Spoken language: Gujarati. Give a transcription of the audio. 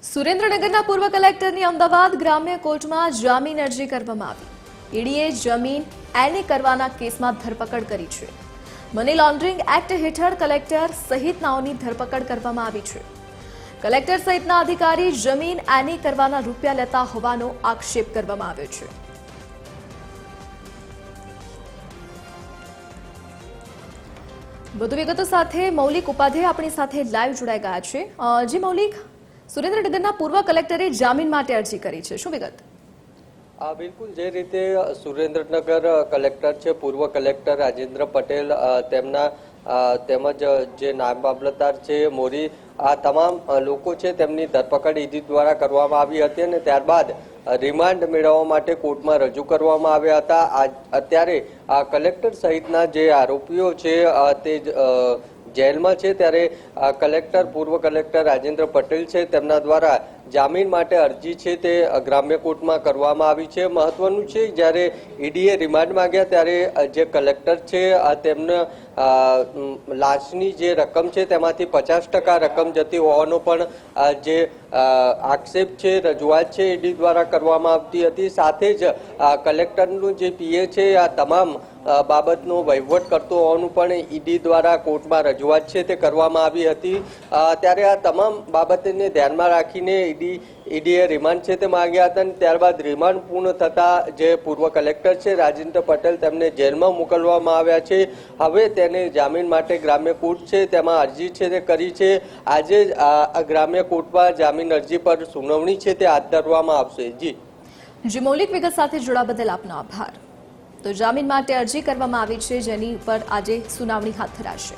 સુરેન્દ્રનગરના પૂર્વ કલેક્ટરની અમદાવાદ ગ્રામ્ય કોર્ટમાં જામીન અરજી કરવામાં આવી. ઈડીએ જમીન એની કરવાના કેસમાં ધરપકડ કરી છે. મની લોન્ડરિંગ એક્ટ હેઠળ કલેક્ટર સહિતનાઓની ધરપકડ કરવામાં આવી છે. કલેક્ટર સહિતના અધિકારી જમીન એની કરવાના રૂપિયા લેતા હોવાનો આક્ષેપ કરવામાં આવ્યો છે. વધુ વિગતો સાથે મૌલિક ઉપાધ્યાય આપણી સાથે લાઈવ જોડાઈ ગયા છે. જી મૌલિક, સુરેન્દ્રનગરના પૂર્વ કલેક્ટરે જામીન માટે અરજી કરી છે, શું વિગત? બિલકુલ, જે રીતે સુરેન્દ્રનગર કલેક્ટર છે પૂર્વ કલેક્ટર રાજેન્દ્ર પટેલ તેમના તેમજ જે નાયબ મામલતદાર છે મોરી, આ તમામ લોકો છે તેમની ધરપકડ ઈડી દ્વારા કરવામાં આવી હતી અને ત્યારબાદ રિમાન્ડ મેળવવા માટે કોર્ટમાં રજૂ કરવામાં આવ્યા હતા. અત્યારે કલેક્ટર સહિતના જે આરોપીઓ છે તે જેલમાં છે, ત્યારે કલેક્ટર પૂર્વ કલેક્ટર રાજેન્દ્ર પટેલ છે તેમના દ્વારા જામીન માટે અરજી છે તે ગ્રામ્ય કોર્ટમાં કરવામાં આવી છે. મહત્વનું છે, જ્યારે ઈડીએ રિમાન્ડ માંગ્યા ત્યારે જે કલેક્ટર છે તેમને લાંચની જે રકમ છે તેમાંથી 50% રકમ જતી હોવાનો પણ જે આક્ષેપ છે, રજૂઆત છે ઈડી દ્વારા કરવામાં આવતી હતી. સાથે જ કલેક્ટરનું જે પીએ છે આ તમામ બાબતનો વહીવટ કરતો હોવાનું પણ ઈડી દ્વારા કોર્ટમાં રજૂઆત છે તે કરવામાં આવી હતી. ત્યારે આ તમામ બાબતને ધ્યાનમાં રાખીને ઈડીએ રિમાન્ડ છે તે માંગ્યા હતા અને ત્યારબાદ રિમાન્ડ પૂર્ણ થતા જે પૂર્વ કલેક્ટર છે રાજેન્દ્ર પટેલ તેમને જેલમાં મોકલવામાં આવ્યા છે. હવે તેને જામીન માટે ગ્રામ્ય કોર્ટ છે તેમાં અરજી છે તે કરી છે. આજે ગ્રામ્ય કોર્ટમાં જામીન અરજી પર સુનાવણી છે તે હાથ ધરવામાં આવશે. જી મૌલિક, વિગત સાથે જોડા બદલ આપનો આભાર. તો જામીન માટે અરજી કરવામાં આવી છે જેની પર આજે સુનાવણી હાથ ધરાશે.